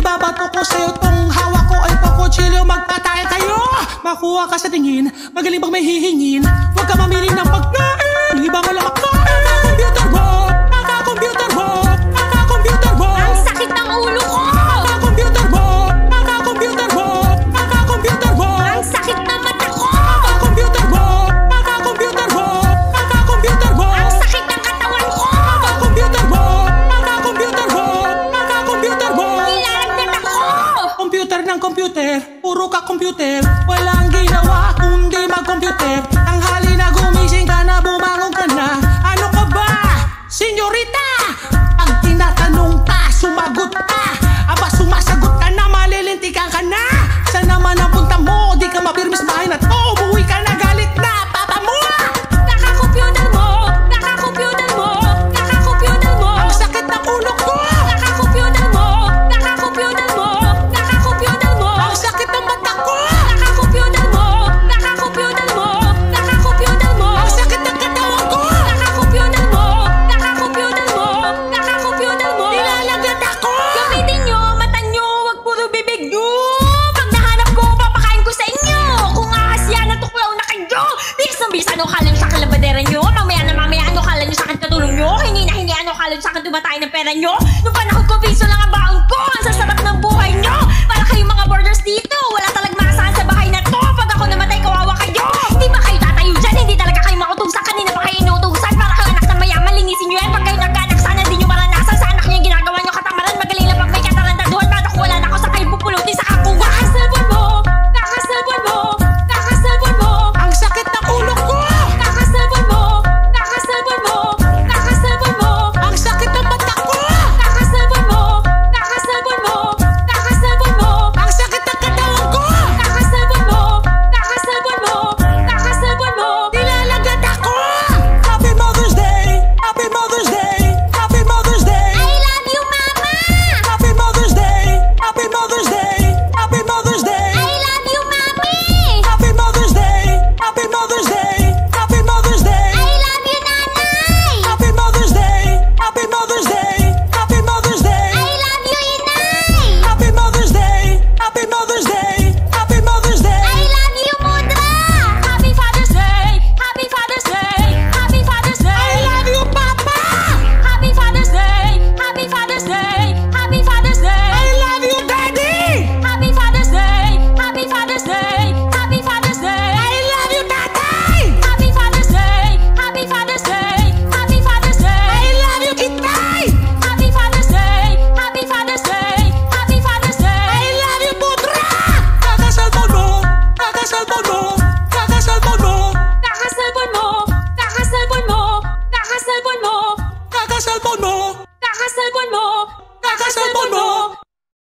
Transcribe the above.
ibabato ko sa'yo tong hawak ko ay pakutsilyo. Magpatay kayo, makuha ka sa tingin. Magaling bang may hihingin? Huwag ka mamili ng pagkain, iba mo lang makain. Computer mo, computer mo, computer mo. Ang sakit ng ulo ko! Computer mo, computer mo, computer mo. Ang sakit ng mata ko! Computer mo, computer mo, computer mo. Ang sakit ng katawan ko! Computer mo, computer mo, computer mo. Nilalagnat ako! Computer ng computer, puro ka computer. Walang ginawa kundi mag-computer. Tanghali na gumising ka na, bumangon ka na. Ano ka ba, senyorita? Pag tinatanong ka, sumagot ka. Aba sumasagot ka na, malilintikan ka na. Saan naman ang punta mo? Di ka mapirmis bahay na to. Umuwi ka na, galit na papa mo. Kaka-computer mo! Kaka-computer mo! Kaka-computer mo! Ang sakit ng ulo ko. Kaka-computer mo! Kaka-computer mo! Kaka-computer mo! Ang sakit ng mata ko. Kaka-computer mo! Kaka-computer mo! Kaka-computer mo! Ang sakit ng katawan ko. Kaka-computer mo! Kaka-computer mo! Kaka-computer mo! Nilalagnat ako. Gamitin nyo, mata nyo, wag puro bibig nyo! Pag nahanap ko, papakain ko sa inyo! Kung ahas yan, natuklaw na kayo! Bilis ng bilis, ano kala nyo sa akin labadera nyo? Mamaya, ano kala nyo sa akin katulong nyo? Hingi na hingi, ano kala nyo sa akin tumatay ng pera nyo? Nung panahon ko, piso lang ang baon ko! Ang sasarap